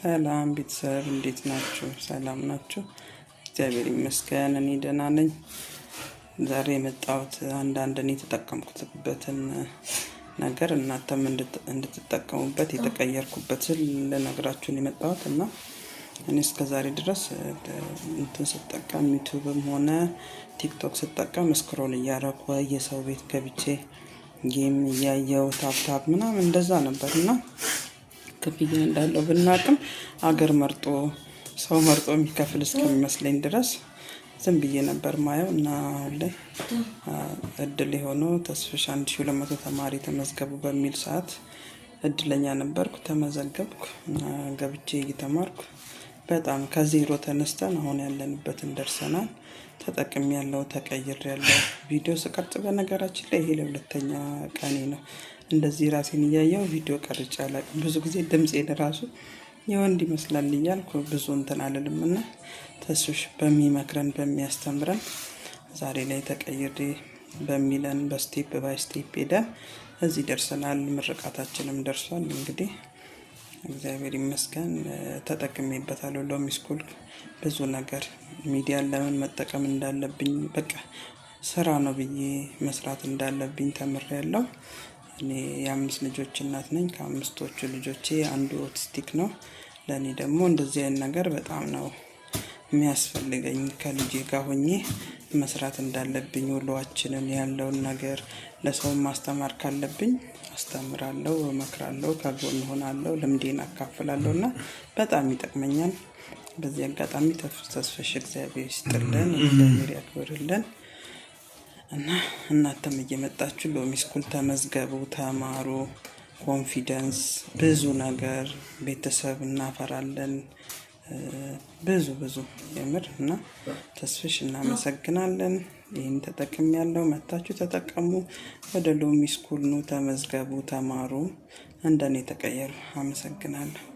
ሰላም ቤተሰብ እንዴት ናችሁ? ሰላም ናችሁ? እግዚአብሔር ይመስገን እኔ ደህና ነኝ። ዛሬ የመጣሁት አንዳንድ እኔ የተጠቀምኩበትን ነገር እናንተም እንድትጠቀሙበት የተቀየርኩበትን ልነግራችሁ ነው የመጣሁት እና እኔ እስከዛሬ ድረስ ስጠቀም ዩቲዩብም ሆነ ቲክቶክ ስጠቀም ስክሮል እያደረኩ የሰው ቤት ገብቼ ጌም እያየሁ ታፕ ምናምን እንደዛ ነበርና ክፍያ እንዳለው ብናቅም አገር መርጦ ሰው መርጦ የሚከፍል እስከሚመስለኝ ድረስ ዝም ብዬ ነበር ማየው እና አሁን ላይ እድል የሆነው ተስፍሽ 1200 ተማሪ ተመዝገቡ በሚል ሰዓት እድለኛ ነበርኩ። ተመዘገብኩ እና ገብቼ እየተማርኩ በጣም ከዜሮ ተነስተን አሁን ያለንበትን ደርሰናል። ተጠቅሜያለሁ፣ ተቀይሬያለሁ። ቪዲዮ ስቀርጽ በነገራችን ላይ ይሄ ለሁለተኛ ቀኔ ነው። እንደዚህ ራሴን እያየሁ ቪዲዮ ቀርጬ አላውቅም። ብዙ ጊዜ ድምጼን ራሱ የወንድ ይመስላል እያልኩ ብዙ እንትን አልልምና ተስፍሽ በሚመክረን በሚያስተምረን ዛሬ ላይ ተቀይሬ በሚለን በስቴፕ ባይ ስቴፕ ሄደን እዚህ ደርሰናል። ምርቃታችንም ደርሷል። እንግዲህ እግዚአብሔር ይመስገን ተጠቅሜበታለሁ። ሎሚ ስኩል ብዙ ነገር ሚዲያን ለምን መጠቀም እንዳለብኝ በቃ ስራ ነው ብዬ መስራት እንዳለብኝ ተምሬያለሁ። እኔ የ5 ልጆች እናት ነኝ። ከ5ቶቹ ልጆቼ አንዱ ኦቲስቲክ ነው። ለኔ ደግሞ እንደዚህ አይነት ነገር በጣም ነው የሚያስፈልገኝ። ከልጄ ጋር ሆኜ መስራት እንዳለብኝ ውሎአችንን ያለውን ነገር ለሰው ማስተማር ካለብኝ አስተምራለሁ፣ እመክራለሁ፣ ከጎን ሆናለሁ፣ ልምዴን አካፍላለሁና በጣም ይጠቅመኛል። በዚህ አጋጣሚ ተስፍሽ እግዚአብሔር ይስጥልን፣ እግዚአብሔር ያክብርልን እና እናንተም እየመጣችሁ ሎሚ ስኩል ተመዝገቡ፣ ተማሩ። ኮንፊደንስ ብዙ ነገር ቤተሰብ እናፈራለን። ብዙ የምር እና ተስፍሽ እናመሰግናለን። ይህን ተጠቅሜያለሁ። መታችሁ ተጠቀሙ። ወደ ሎሚ ስኩል ኑ፣ ተመዝገቡ፣ ተማሩ፣ እንደኔ ተቀየሩ። አመሰግናለሁ።